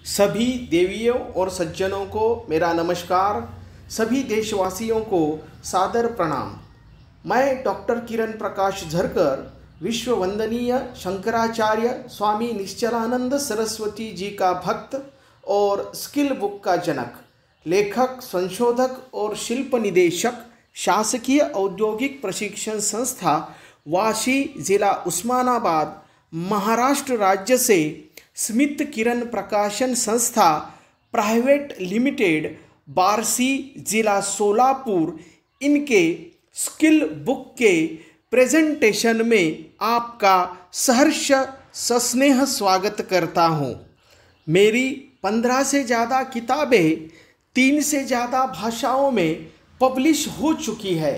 सभी देवियों और सज्जनों को मेरा नमस्कार। सभी देशवासियों को सादर प्रणाम। मैं डॉक्टर किरण प्रकाश झरकर विश्व वंदनीय शंकराचार्य स्वामी निश्चलानंद सरस्वती जी का भक्त और स्किल बुक का जनक, लेखक, संशोधक और शिल्प निदेशक, शासकीय औद्योगिक प्रशिक्षण संस्था वाशी, जिला उस्मानाबाद, महाराष्ट्र राज्य से स्मित किरण प्रकाशन संस्था प्राइवेट लिमिटेड, बार्सी, जिला सोलापुर, इनके स्किल बुक के प्रेजेंटेशन में आपका सहर्ष सस्नेह स्वागत करता हूँ। मेरी 15 से ज़्यादा किताबें 3 से ज़्यादा भाषाओं में पब्लिश हो चुकी है।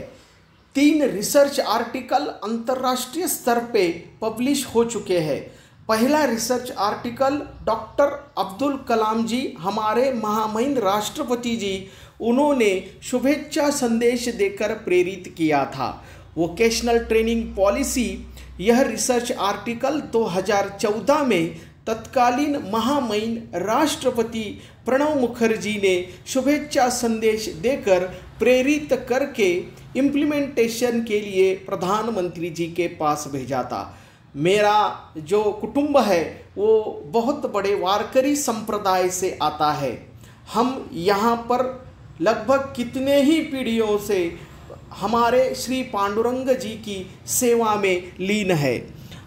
3 रिसर्च आर्टिकल अंतर्राष्ट्रीय स्तर पे पब्लिश हो चुके हैं। पहला research article doctor Abdul Kalam जी, हमारे महामहिम राष्ट्रपति जी, उन्होंने शुभेच्छा संदेश देकर प्रेरित किया था। वोकेशनल ट्रेनिंग पॉलिसी, यह रिसर्च आर्टिकल 2014 में तत्कालीन महामहिम राष्ट्रपति प्रणब मुखर्जी ने शुभेच्छा संदेश देकर प्रेरित करके इम्प्लीमेंटेशन के लिए प्रधानमंत्री जी के पास भेजा था। मेरा जो कुटुंब है वो बहुत बड़े वारकरी संप्रदाय से आता है। हम यहाँ पर लगभग कितने ही पीढ़ियों से हमारे श्री पांडुरंग जी की सेवा में लीन है।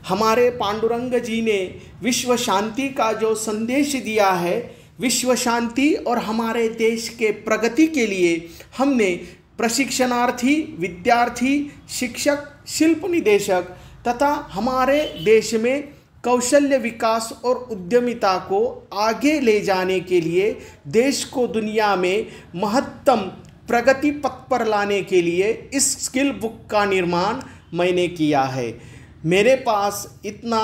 हमारे पांडुरंग जी ने विश्व शांति का जो संदेश दिया है, विश्व शांति और हमारे देश के प्रगति के लिए हमने प्रशिक्षणार्थी, विद्यार्थी, शिक्षक, शिल्प निदेशक तथा हमारे देश में कौशल्य विकास और उद्यमिता को आगे ले जाने के लिए, देश को दुनिया में महत्तम प्रगति पथ पर लाने के लिए इस स्किल बुक का निर्माण मैंने किया है। मेरे पास इतना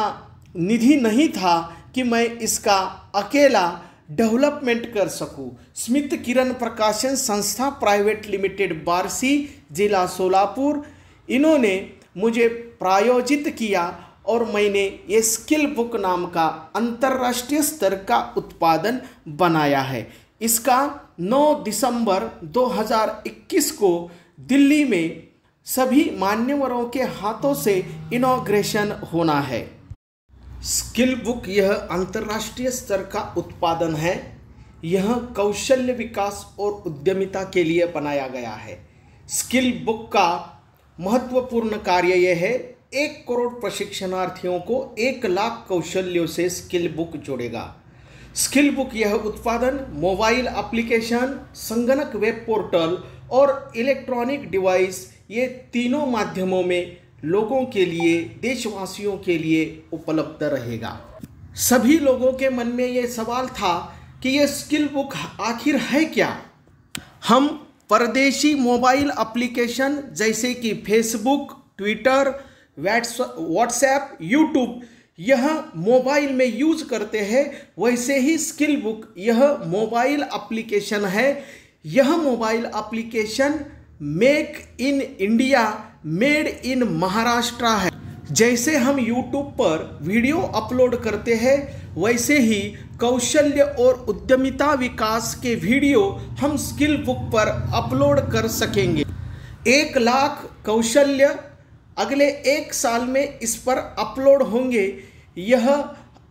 निधि नहीं था कि मैं इसका अकेला डेवलपमेंट कर सकूं। स्मित किरण प्रकाशन संस्था प्राइवेट लिमिटेड, बार्सी, जिला सोलापुर, इन्होंने मुझे प्रायोजित किया और मैंने ये स्किल बुक नाम का अंतर्राष्ट्रीय स्तर का उत्पादन बनाया है। इसका 9 दिसंबर 2021 को दिल्ली में सभी मान्यवरों के हाथों से इनॉग्रेशन होना है। स्किल बुक यह अंतर्राष्ट्रीय स्तर का उत्पादन है। यह कौशल्य विकास और उद्यमिता के लिए बनाया गया है। स्किल बुक का महत्वपूर्ण कार्य यह है, 1 करोड़ प्रशिक्षणार्थियों को 1 लाख कौशल्यों से स्किल बुक जोड़ेगा। स्किल बुक यह उत्पादन मोबाइल एप्लीकेशन, संगणक वेब पोर्टल और इलेक्ट्रॉनिक डिवाइस, ये तीनों माध्यमों में लोगों के लिए, देशवासियों के लिए उपलब्ध रहेगा। सभी लोगों के मन में ये सवाल था कि ये स्किल बुक आखिर है क्या। हम परदेशी मोबाइल एप्लीकेशन जैसे कि फेसबुक, ट्विटर, व्हाट्सएप, यूट्यूब, यह मोबाइल में यूज करते हैं, वैसे ही स्किल बुक यह मोबाइल एप्लीकेशन है। यह mobile application make in India, made in Maharashtra है। जैसे हम यूट्यूब पर वीडियो अपलोड करते हैं, वैसे ही कौशल्य और उद्यमिता विकास के वीडियो हम स्किल बुक पर अपलोड कर सकेंगे। 1 लाख कौशल्य अगले 1 साल में इस पर अपलोड होंगे।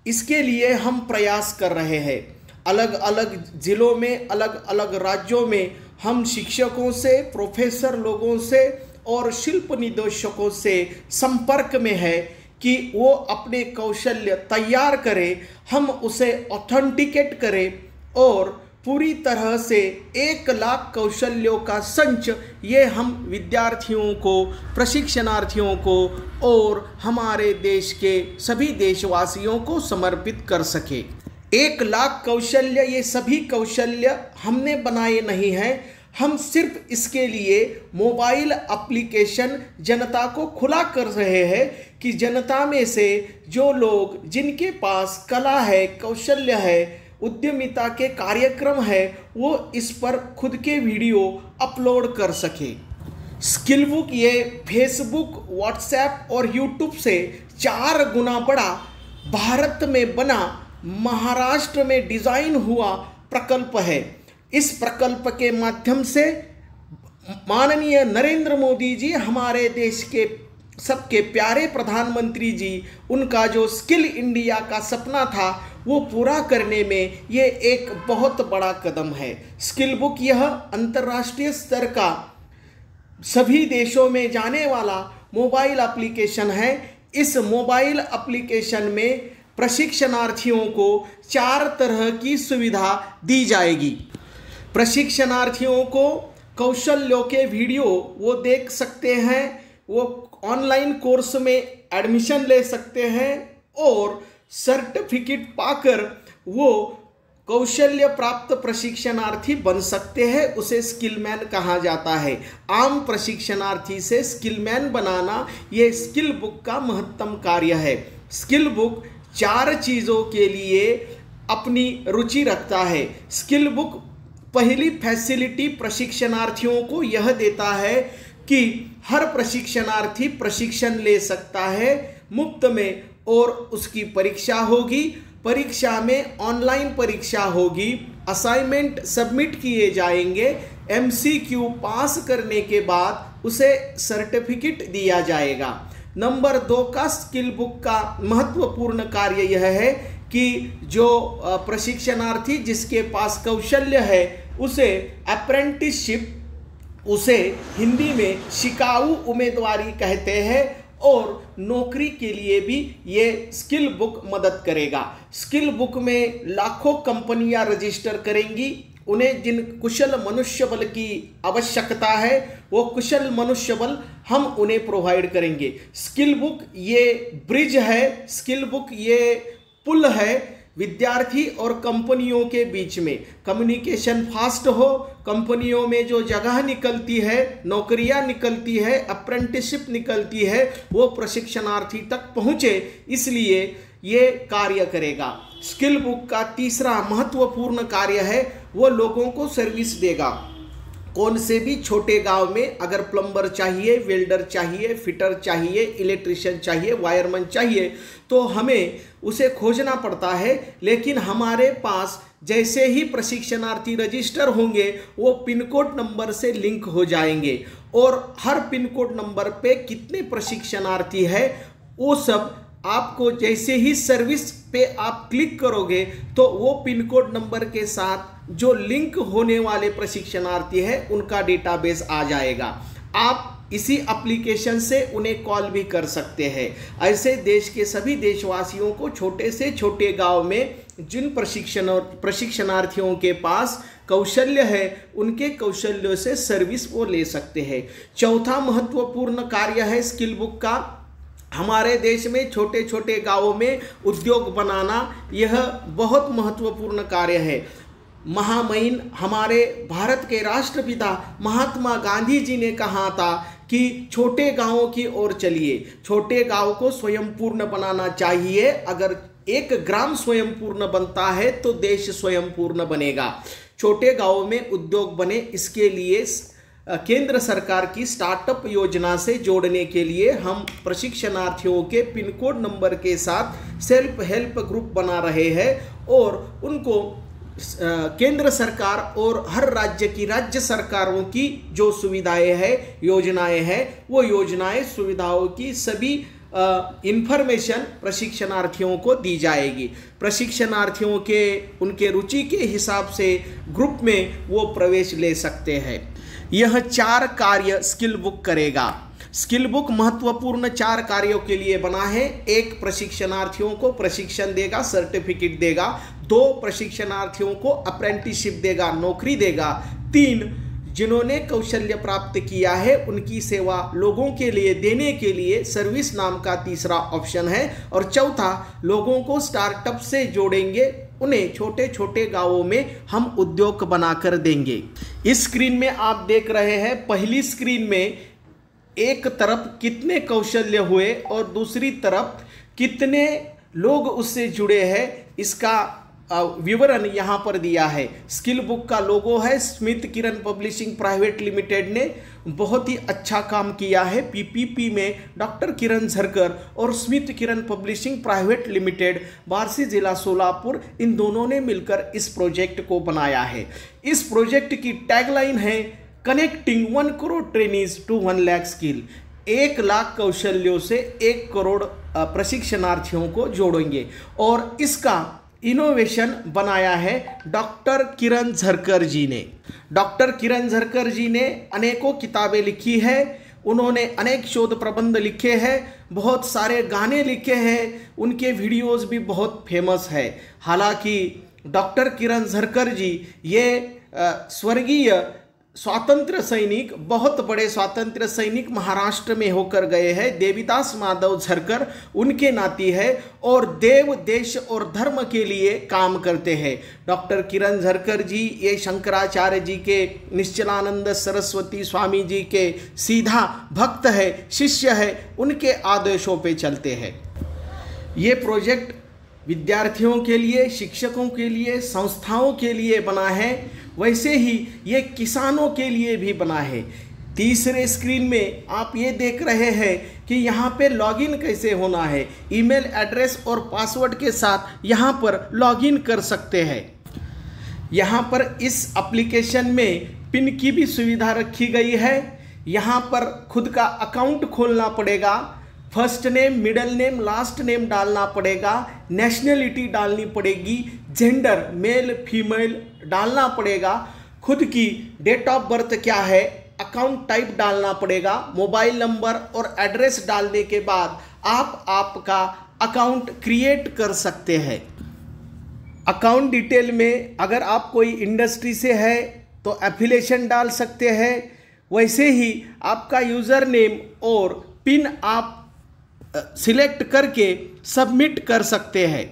इसके लिए हम प्रयास कर रहे हैं। अलग अलग ज़िलों में, अलग अलग राज्यों में हम शिक्षकों से, प्रोफेसर लोगों से और शिल्प निदेशकों से संपर्क में है कि वो अपने कौशल्य तैयार करें, हम उसे ऑथेंटिकेट करें और पूरी तरह से 1 लाख कौशल्यों का संच ये हम विद्यार्थियों को, प्रशिक्षणार्थियों को और हमारे देश के सभी देशवासियों को समर्पित कर सके। 1 लाख कौशल्य, ये सभी कौशल्य हमने बनाए नहीं हैं। हम सिर्फ इसके लिए मोबाइल एप्लीकेशन जनता को खुला कर रहे हैं कि जनता में से जो लोग, जिनके पास कला है, कौशल्य है, उद्यमिता के कार्यक्रम है, वो इस पर खुद के वीडियो अपलोड कर सके। स्किल बुक ये फेसबुक, व्हाट्सएप और यूट्यूब से 4 गुना बड़ा भारत में बना महाराष्ट्र में डिजाइन हुआ प्रकल्प है। इस प्रकल्प के माध्यम से माननीय नरेंद्र मोदी जी, हमारे देश के सबके प्यारे प्रधानमंत्री जी, उनका जो स्किल इंडिया का सपना था वो पूरा करने में ये एक बहुत बड़ा कदम है। स्किल बुक यह अंतर्राष्ट्रीय स्तर का सभी देशों में जाने वाला मोबाइल एप्लीकेशन है। इस मोबाइल एप्लीकेशन में प्रशिक्षणार्थियों को 4 तरह की सुविधा दी जाएगी। प्रशिक्षणार्थियों को कौशल्यों के वीडियो वो देख सकते हैं, वो ऑनलाइन कोर्स में एडमिशन ले सकते हैं और सर्टिफिकेट पाकर वो कौशल्य प्राप्त प्रशिक्षणार्थी बन सकते हैं। उसे स्किलमैन कहा जाता है। आम प्रशिक्षणार्थी से स्किलमैन बनाना ये स्किल बुक का महत्तम कार्य है। स्किल बुक 4 चीज़ों के लिए अपनी रुचि रखता है। स्किल बुक पहली फैसिलिटी प्रशिक्षणार्थियों को यह देता है कि हर प्रशिक्षणार्थी प्रशिक्षण ले सकता है मुफ्त में, और उसकी परीक्षा होगी। परीक्षा में ऑनलाइन परीक्षा होगी, असाइनमेंट सबमिट किए जाएंगे, MCQ पास करने के बाद उसे सर्टिफिकेट दिया जाएगा। नंबर 2 का स्किल बुक का महत्वपूर्ण कार्य यह है कि जो प्रशिक्षणार्थी जिसके पास कौशल्य है उसे अप्रेंटिसशिप, उसे हिंदी में शिकाऊ उम्मीदवारी कहते हैं, और नौकरी के लिए भी ये स्किल बुक मदद करेगा। स्किल बुक में लाखों कंपनियां रजिस्टर करेंगी। उन्हें जिन कुशल मनुष्यबल की आवश्यकता है वो कुशल मनुष्यबल हम उन्हें प्रोवाइड करेंगे। स्किल बुक ये ब्रिज है, स्किल बुक ये पुल है विद्यार्थी और कंपनियों के बीच में। कम्युनिकेशन फास्ट हो, कंपनियों में जो जगह निकलती है, नौकरियां निकलती है, अप्रेंटिसशिप निकलती है, वो प्रशिक्षणार्थी तक पहुंचे, इसलिए ये कार्य करेगा। स्किल बुक का तीसरा महत्वपूर्ण कार्य है वो लोगों को सर्विस देगा। कौन से भी छोटे गांव में अगर प्लम्बर चाहिए, वेल्डर चाहिए, फिटर चाहिए, इलेक्ट्रिशियन चाहिए, वायरमैन चाहिए, तो हमें उसे खोजना पड़ता है। लेकिन हमारे पास जैसे ही प्रशिक्षणार्थी रजिस्टर होंगे वो पिन कोड नंबर से लिंक हो जाएंगे, और हर पिन कोड नंबर पे कितने प्रशिक्षणार्थी है वो सब आपको जैसे ही सर्विस पे आप क्लिक करोगे तो वो पिन कोड नंबर के साथ जो लिंक होने वाले प्रशिक्षणार्थी है उनका डेटाबेस आ जाएगा। आप इसी एप्लीकेशन से उन्हें कॉल भी कर सकते हैं। ऐसे देश के सभी देशवासियों को छोटे से छोटे गांव में जिन प्रशिक्षणार्थियों के पास कौशल्य है उनके कौशल्यों से सर्विस वो ले सकते हैं। चौथा महत्वपूर्ण कार्य है स्किल बुक का, हमारे देश में छोटे छोटे गांवों में उद्योग बनाना, यह बहुत महत्वपूर्ण कार्य है। महामहिम हमारे भारत के राष्ट्रपिता महात्मा गांधी जी ने कहा था कि छोटे गांवों की ओर चलिए, छोटे गांव को स्वयं पूर्ण बनाना चाहिए। अगर एक ग्राम स्वयं पूर्ण बनता है तो देश स्वयं पूर्ण बनेगा। छोटे गांवों में उद्योग बने, इसके लिए केंद्र सरकार की स्टार्टअप योजना से जोड़ने के लिए हम प्रशिक्षणार्थियों के पिन कोड नंबर के साथ सेल्फ हेल्प ग्रुप बना रहे हैं, और उनको केंद्र सरकार और हर राज्य की राज्य सरकारों की जो सुविधाएं हैं, योजनाएं हैं, वो योजनाएं सुविधाओं की सभी इंफॉर्मेशन प्रशिक्षणार्थियों को दी जाएगी। प्रशिक्षणार्थियों के उनके रुचि के हिसाब से ग्रुप में वो प्रवेश ले सकते हैं। यह 4 कार्य स्किल बुक करेगा। स्किल बुक महत्वपूर्ण 4 कार्यों के लिए बना है। 1, प्रशिक्षणार्थियों को प्रशिक्षण देगा, सर्टिफिकेट देगा। 2, प्रशिक्षणार्थियों को अप्रेंटिसशिप देगा, नौकरी देगा। 3, जिन्होंने कौशल्य प्राप्त किया है उनकी सेवा लोगों के लिए देने के लिए सर्विस नाम का तीसरा ऑप्शन है। और चौथा, लोगों को स्टार्टअप से जोड़ेंगे, उन्हें छोटे छोटे गांवों में हम उद्योग बनाकर देंगे। इस स्क्रीन में आप देख रहे हैं, पहली स्क्रीन में एक तरफ कितने कौशल्य हुए और दूसरी तरफ कितने लोग उससे जुड़े हैं, इसका विवरण यहाँ पर दिया है। स्किल बुक का लोगो है। स्मिथ किरण पब्लिशिंग प्राइवेट लिमिटेड ने बहुत ही अच्छा काम किया है। पीपीपी में डॉक्टर किरण झरकर और स्मिथ किरण पब्लिशिंग प्राइवेट लिमिटेड, बार्सी जिला सोलापुर, इन दोनों ने मिलकर इस प्रोजेक्ट को बनाया है। इस प्रोजेक्ट की टैगलाइन है connecting 1 crore trainees to 1 lakh skill. 1 lakh कौशल्यों से 1 करोड़ प्रशिक्षणार्थियों को जोड़ेंगे और इसका इनोवेशन बनाया है डॉक्टर किरण झरकर जी ने। डॉक्टर किरण झरकर जी ने अनेकों किताबें लिखी है, उन्होंने अनेक शोध प्रबंध लिखे हैं, बहुत सारे गाने लिखे हैं, उनके वीडियोस भी बहुत फेमस है। हालांकि डॉक्टर किरण झरकर जी ये स्वर्गीय स्वातंत्र्य सैनिक, बहुत बड़े स्वातंत्र्य सैनिक महाराष्ट्र में होकर गए हैं। देवीदास माधव झरकर उनके नाती है और देव, देश और धर्म के लिए काम करते हैं। डॉक्टर किरण झरकर जी ये शंकराचार्य जी के, निश्चलानंद सरस्वती स्वामी जी के सीधा भक्त है, शिष्य है, उनके आदेशों पे चलते हैं। ये प्रोजेक्ट विद्यार्थियों के लिए, शिक्षकों के लिए, संस्थाओं के लिए बना है, वैसे ही ये किसानों के लिए भी बना है। तीसरे स्क्रीन में आप ये देख रहे हैं कि यहाँ पे लॉगिन कैसे होना है। ईमेल एड्रेस और पासवर्ड के साथ यहाँ पर लॉगिन कर सकते हैं। यहाँ पर इस एप्लीकेशन में पिन की भी सुविधा रखी गई है। यहाँ पर खुद का अकाउंट खोलना पड़ेगा, first name, middle name, last name डालना पड़ेगा, नेशनलिटी डालनी पड़ेगी, जेंडर मेल फीमेल डालना पड़ेगा, खुद की डेट ऑफ बर्थ क्या है, अकाउंट टाइप डालना पड़ेगा, मोबाइल नंबर और एड्रेस डालने के बाद आप आपका अकाउंट क्रिएट कर सकते हैं। अकाउंट डिटेल में अगर आप कोई इंडस्ट्री से है तो एफिलिएशन डाल सकते हैं, वैसे ही आपका यूज़र नेम और पिन आप सिलेक्ट करके सबमिट कर सकते हैं।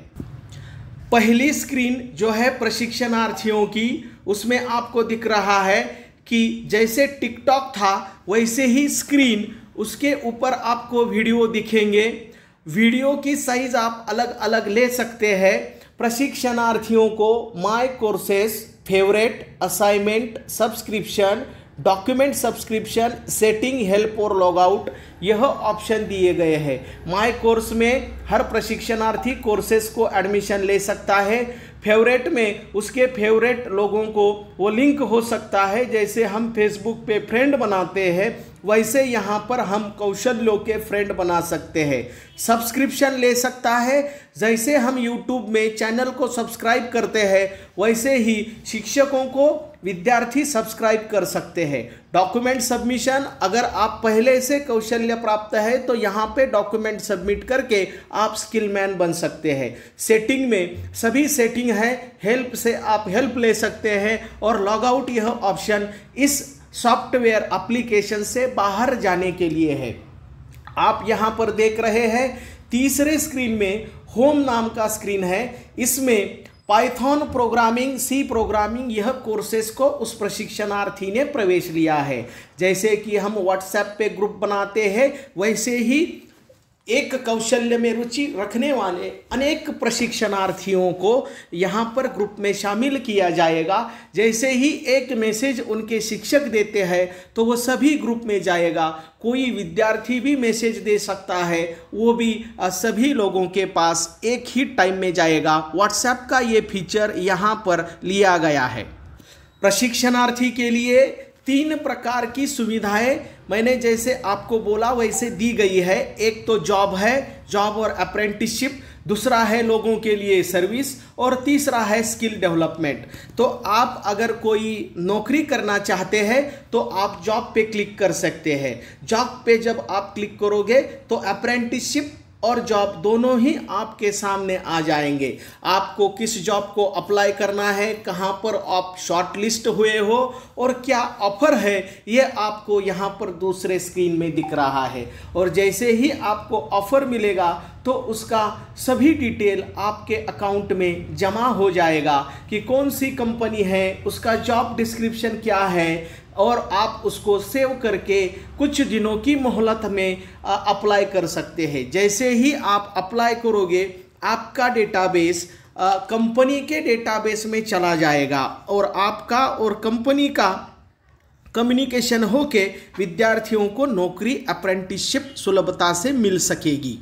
पहली स्क्रीन जो है प्रशिक्षणार्थियों की, उसमें आपको दिख रहा है कि जैसे टिकटॉक था वैसे ही स्क्रीन, उसके ऊपर आपको वीडियो दिखेंगे। वीडियो की साइज आप अलग अलग ले सकते हैं। प्रशिक्षणार्थियों को my courses, favourite, assignment, subscription, document subscription, setting, help और लॉगआउट, यह ऑप्शन दिए गए हैं। माय कोर्स में हर प्रशिक्षणार्थी कोर्सेस को एडमिशन ले सकता है। फेवरेट में उसके फेवरेट लोगों को वो लिंक हो सकता है। जैसे हम फेसबुक पे फ्रेंड बनाते हैं वैसे यहाँ पर हम कौशल्यों के फ्रेंड बना सकते हैं। सब्सक्रिप्शन ले सकता है, जैसे हम यूट्यूब में चैनल को सब्सक्राइब करते हैं वैसे ही शिक्षकों को विद्यार्थी सब्सक्राइब कर सकते हैं। डॉक्यूमेंट सबमिशन, अगर आप पहले से कौशल्य प्राप्त है तो यहाँ पे डॉक्यूमेंट सबमिट करके आप स्किल मैन बन सकते हैं। सेटिंग में सभी सेटिंग है, हेल्प से आप हेल्प ले सकते हैं और लॉगआउट यह ऑप्शन इस सॉफ्टवेयर एप्लीकेशन से बाहर जाने के लिए है। आप यहाँ पर देख रहे हैं तीसरे स्क्रीन में होम नाम का स्क्रीन है। इसमें पाइथन प्रोग्रामिंग, सी प्रोग्रामिंग, यह कोर्सेस को उस प्रशिक्षणार्थी ने प्रवेश लिया है। जैसे कि हम व्हाट्सएप पे ग्रुप बनाते हैं वैसे ही एक कौशल्य में रुचि रखने वाले अनेक प्रशिक्षणार्थियों को यहाँ पर ग्रुप में शामिल किया जाएगा। जैसे ही एक मैसेज उनके शिक्षक देते हैं तो वो सभी ग्रुप में जाएगा। कोई विद्यार्थी भी मैसेज दे सकता है, वो भी सभी लोगों के पास एक ही टाइम में जाएगा। व्हाट्सएप का ये फीचर यहाँ पर लिया गया है। प्रशिक्षणार्थी के लिए 3 प्रकार की सुविधाएं मैंने जैसे आपको बोला वैसे दी गई है। एक तो जॉब है, जॉब और अप्रेंटिसशिप, दूसरा है लोगों के लिए सर्विस और तीसरा है स्किल डेवलपमेंट। तो आप अगर कोई नौकरी करना चाहते हैं तो आप जॉब पे क्लिक कर सकते हैं। जॉब पे जब आप क्लिक करोगे तो अप्रेंटिसशिप और जॉब दोनों ही आपके सामने आ जाएंगे। आपको किस जॉब को अप्लाई करना है, कहाँ पर आप शॉर्टलिस्ट हुए हो और क्या ऑफर है, ये आपको यहाँ पर दूसरे स्क्रीन में दिख रहा है। और जैसे ही आपको ऑफर मिलेगा तो उसका सभी डिटेल आपके अकाउंट में जमा हो जाएगा कि कौन सी कंपनी है, उसका जॉब डिस्क्रिप्शन क्या है, और आप उसको सेव करके कुछ दिनों की मोहलत में अप्लाई कर सकते हैं। जैसे ही आप अप्लाई करोगे आपका डेटाबेस कंपनी के डेटाबेस में चला जाएगा और आपका और कंपनी का कम्युनिकेशन होके विद्यार्थियों को नौकरी अप्रेंटिसशिप सुलभता से मिल सकेगी।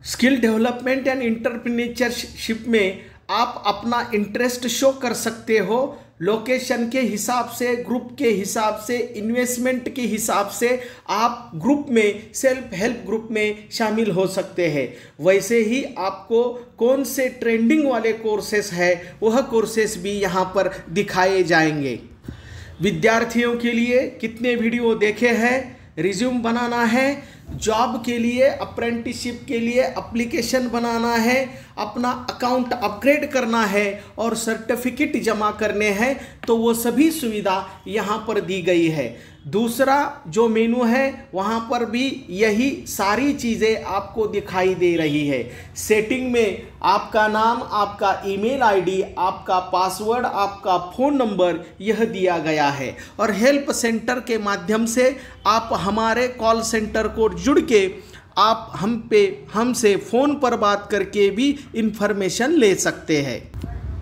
स्किल डेवलपमेंट एंड एंटरप्रेन्योरशिप में आप अपना इंटरेस्ट शो कर सकते हो। लोकेशन के हिसाब से, ग्रुप के हिसाब से, इन्वेस्टमेंट के हिसाब से आप ग्रुप में, सेल्फ हेल्प ग्रुप में शामिल हो सकते हैं। वैसे ही आपको कौन से ट्रेंडिंग वाले कोर्सेस है वह कोर्सेस भी यहाँ पर दिखाए जाएंगे। विद्यार्थियों के लिए कितने वीडियो देखे हैं, रिज्यूम बनाना है, जॉब के लिए, अप्रेंटिसशिप के लिए एप्लीकेशन बनाना है, अपना अकाउंट अपग्रेड करना है और सर्टिफिकेट जमा करने हैं, तो वो सभी सुविधा यहाँ पर दी गई है। दूसरा जो मेनू है वहाँ पर भी यही सारी चीज़ें आपको दिखाई दे रही है। सेटिंग में आपका नाम, आपका ईमेल आईडी, आपका पासवर्ड, आपका फ़ोन नंबर यह दिया गया है और हेल्प सेंटर के माध्यम से आप हमारे कॉल सेंटर को जुड़ के आप हमसे फ़ोन पर बात करके भी इंफॉर्मेशन ले सकते हैं।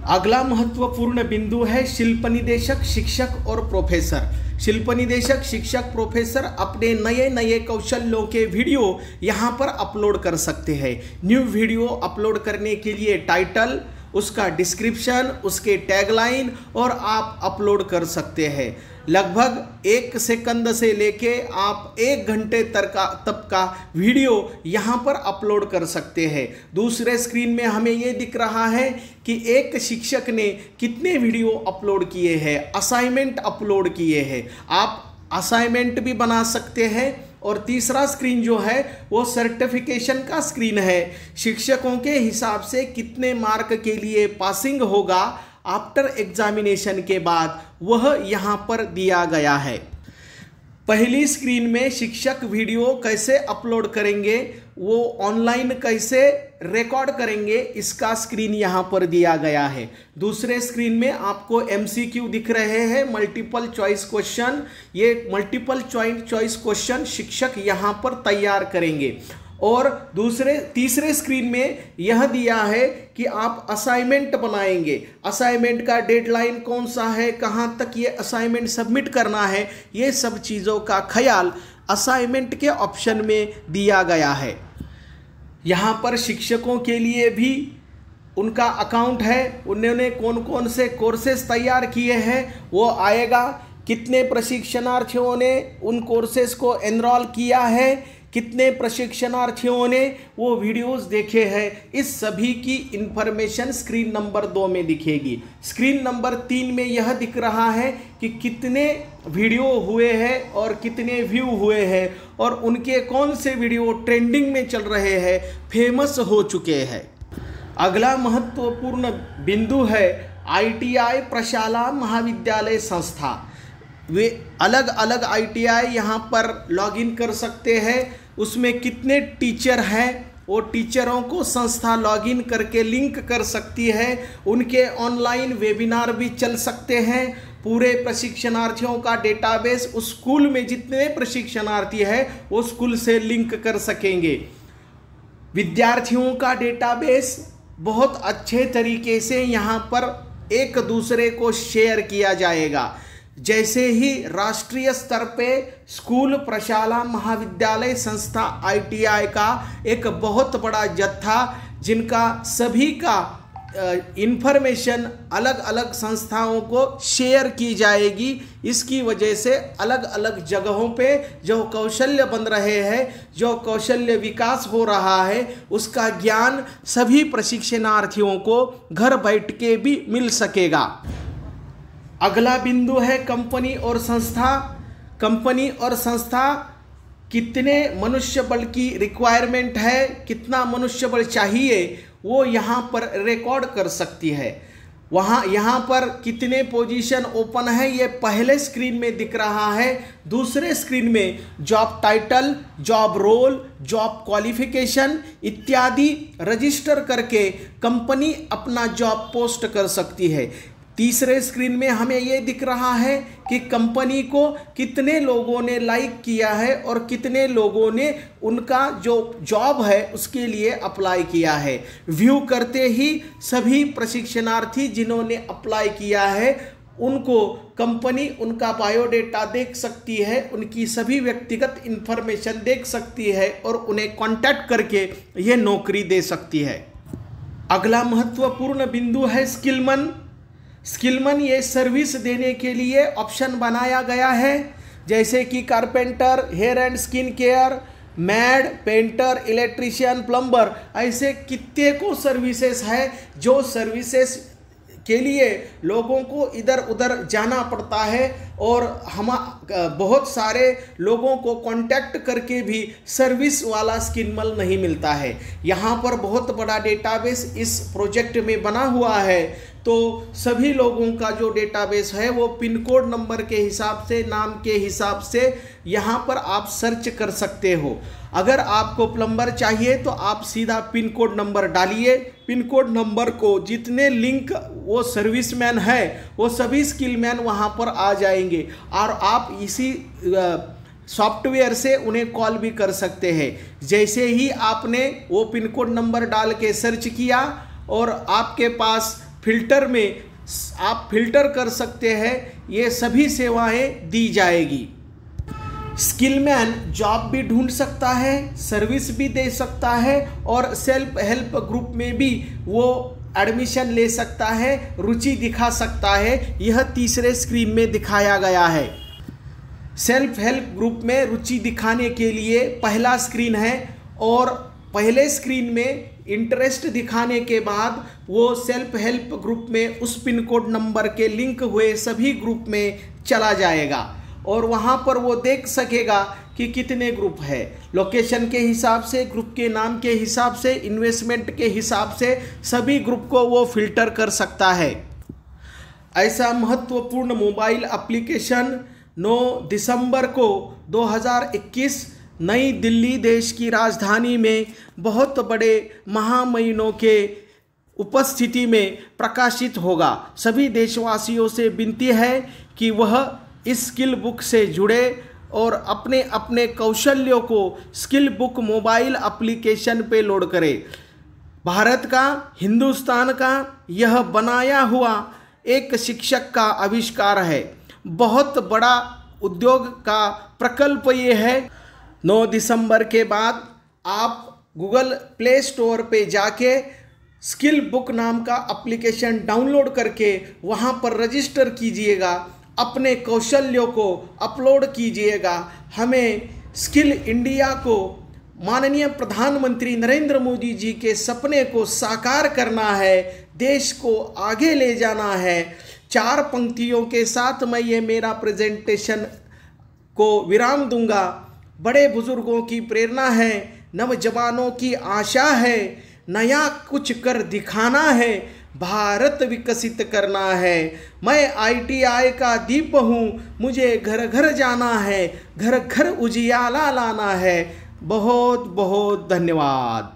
अगला महत्वपूर्ण बिंदु है शिल्प निदेशक, शिक्षक और प्रोफेसर। शिल्प निदेशक, शिक्षक, प्रोफेसर अपने नए नए कौशलों के वीडियो यहाँ पर अपलोड कर सकते हैं। न्यू वीडियो अपलोड करने के लिए टाइटल, उसका डिस्क्रिप्शन, उसके टैगलाइन और आप अपलोड कर सकते हैं। लगभग 1 सेकंड से लेके आप 1 घंटे तक का वीडियो यहाँ पर अपलोड कर सकते हैं। दूसरे स्क्रीन में हमें ये दिख रहा है कि एक शिक्षक ने कितने वीडियो अपलोड किए हैं, असाइनमेंट अपलोड किए हैं। आप असाइनमेंट भी बना सकते हैं। और तीसरा स्क्रीन जो है वो सर्टिफिकेशन का स्क्रीन है। शिक्षकों के हिसाब से कितने मार्क के लिए पासिंग होगा आफ्टर एग्जामिनेशन के बाद, वह यहाँ पर दिया गया है। पहली स्क्रीन में शिक्षक वीडियो कैसे अपलोड करेंगे, वो ऑनलाइन कैसे रिकॉर्ड करेंगे, इसका स्क्रीन यहाँ पर दिया गया है। दूसरे स्क्रीन में आपको MCQ दिख रहे हैं, मल्टीपल चॉइस क्वेश्चन। ये मल्टीपल चॉइस क्वेश्चन शिक्षक यहाँ पर तैयार करेंगे। और तीसरे स्क्रीन में यह दिया है कि आप असाइनमेंट बनाएंगे। असाइनमेंट का डेडलाइन कौन सा है, कहाँ तक ये असाइनमेंट सबमिट करना है, ये सब चीज़ों का ख्याल असाइनमेंट के ऑप्शन में दिया गया है। यहाँ पर शिक्षकों के लिए भी उनका अकाउंट है, उन्होंने कौन कौन से कोर्सेज तैयार किए हैं वो आएगा, कितने प्रशिक्षणार्थियों ने उन कोर्सेज को एनरोल किया है, कितने प्रशिक्षणार्थियों ने वो वीडियोस देखे हैं, इस सभी की इंफॉर्मेशन स्क्रीन नंबर 2 में दिखेगी। स्क्रीन नंबर 3 में यह दिख रहा है कि कितने वीडियो हुए हैं और कितने व्यू हुए हैं और उनके कौन से वीडियो ट्रेंडिंग में चल रहे हैं, फेमस हो चुके हैं। अगला महत्वपूर्ण बिंदु है ITI प्रशाला महाविद्यालय संस्था। वे अलग अलग ITI यहाँ पर लॉगिन कर सकते हैं। उसमें कितने टीचर हैं वो टीचरों को संस्था लॉगिन करके लिंक कर सकती है। उनके ऑनलाइन वेबिनार भी चल सकते हैं। पूरे प्रशिक्षणार्थियों का डेटाबेस उस स्कूल में जितने प्रशिक्षणार्थी है वो स्कूल से लिंक कर सकेंगे। विद्यार्थियों का डेटाबेस बहुत अच्छे तरीके से यहाँ पर एक दूसरे को शेयर किया जाएगा। जैसे ही राष्ट्रीय स्तर पे स्कूल, प्रशाला, महाविद्यालय संस्था ITI का एक बहुत बड़ा जत्था, जिनका सभी का इंफॉर्मेशन अलग अलग संस्थाओं को शेयर की जाएगी। इसकी वजह से अलग अलग जगहों पे जो कौशल्य बन रहे हैं, जो कौशल्य विकास हो रहा है, उसका ज्ञान सभी प्रशिक्षणार्थियों को घर बैठ के भी मिल सकेगा। अगला बिंदु है कंपनी और संस्था। कंपनी और संस्था कितने मनुष्य बल की रिक्वायरमेंट है, कितना मनुष्य बल चाहिए, वो यहाँ पर रिकॉर्ड कर सकती है। यहाँ पर कितने पोजीशन ओपन है ये पहले स्क्रीन में दिख रहा है। दूसरे स्क्रीन में job title, job role, job qualification इत्यादि रजिस्टर करके कंपनी अपना जॉब पोस्ट कर सकती है। तीसरे स्क्रीन में हमें ये दिख रहा है कि कंपनी को कितने लोगों ने लाइक किया है और कितने लोगों ने उनका जो जॉब है उसके लिए अप्लाई किया है। व्यू करते ही सभी प्रशिक्षणार्थी जिन्होंने अप्लाई किया है उनको कंपनी उनका बायोडेटा देख सकती है, उनकी सभी व्यक्तिगत इन्फॉर्मेशन देख सकती है और उन्हें कांटेक्ट करके ये नौकरी दे सकती है। अगला महत्वपूर्ण बिंदु है स्किलमन। स्किलमन ये सर्विस देने के लिए ऑप्शन बनाया गया है, जैसे कि carpenter, hair and skin care, maid, painter, electrician, plumber, ऐसे कितने को सर्विसेज है जो सर्विसेज के लिए लोगों को इधर उधर जाना पड़ता है और हम बहुत सारे लोगों को कांटेक्ट करके भी सर्विस वाला स्किलमन नहीं मिलता है। यहाँ पर बहुत बड़ा डेटाबेस इस प्रोजेक्ट में बना हुआ है, तो सभी लोगों का जो डेटाबेस है वो पिन कोड नंबर के हिसाब से, नाम के हिसाब से यहाँ पर आप सर्च कर सकते हो। अगर आपको प्लम्बर चाहिए तो आप सीधा पिन कोड नंबर डालिए, पिन कोड नंबर को जितने लिंक वो सर्विसमैन है वो सभी स्किलमैन वहाँ पर आ जाएंगे और आप इसी सॉफ्टवेयर से उन्हें कॉल भी कर सकते हैं। जैसे ही आपने वो पिन कोड नंबर डाल के सर्च किया और आपके पास फिल्टर में आप फिल्टर कर सकते हैं, ये सभी सेवाएं दी जाएगी। स्किलमैन जॉब भी ढूंढ सकता है, सर्विस भी दे सकता है और सेल्फ हेल्प ग्रुप में भी वो एडमिशन ले सकता है, रुचि दिखा सकता है। यह तीसरे स्क्रीन में दिखाया गया है। सेल्फ हेल्प ग्रुप में रुचि दिखाने के लिए पहला स्क्रीन है और पहले स्क्रीन में इंटरेस्ट दिखाने के बाद वो सेल्फ हेल्प ग्रुप में उस पिन कोड नंबर के लिंक हुए सभी ग्रुप में चला जाएगा और वहाँ पर वो देख सकेगा कि कितने ग्रुप है। लोकेशन के हिसाब से, ग्रुप के नाम के हिसाब से, इन्वेस्टमेंट के हिसाब से सभी ग्रुप को वो फिल्टर कर सकता है। ऐसा महत्वपूर्ण मोबाइल एप्लीकेशन 9 दिसंबर को 2021 नई दिल्ली देश की राजधानी में बहुत बड़े महामहिमों के उपस्थिति में प्रकाशित होगा। सभी देशवासियों से विनती है कि वह इस स्किल बुक से जुड़े और अपने अपने कौशल्यों को स्किल बुक मोबाइल एप्लीकेशन पे लोड करें। भारत का, हिंदुस्तान का यह बनाया हुआ एक शिक्षक का आविष्कार है। बहुत बड़ा उद्योग का प्रकल्प ये है। 9 दिसंबर के बाद आप गूगल प्ले स्टोर पे जाके स्किल बुक नाम का एप्लीकेशन डाउनलोड करके वहाँ पर रजिस्टर कीजिएगा, अपने कौशल्यों को अपलोड कीजिएगा। हमें स्किल इंडिया को, माननीय प्रधानमंत्री नरेंद्र मोदी जी के सपने को साकार करना है, देश को आगे ले जाना है। 4 पंक्तियों के साथ मैं ये मेरा प्रेजेंटेशन को विराम दूंगा। बड़े बुजुर्गों की प्रेरणा है, नौजवानों की आशा है, नया कुछ कर दिखाना है, भारत विकसित करना है। मैं ITI का दीप हूँ, मुझे घर घर जाना है, घर घर उजियाला लाना है। बहुत बहुत धन्यवाद।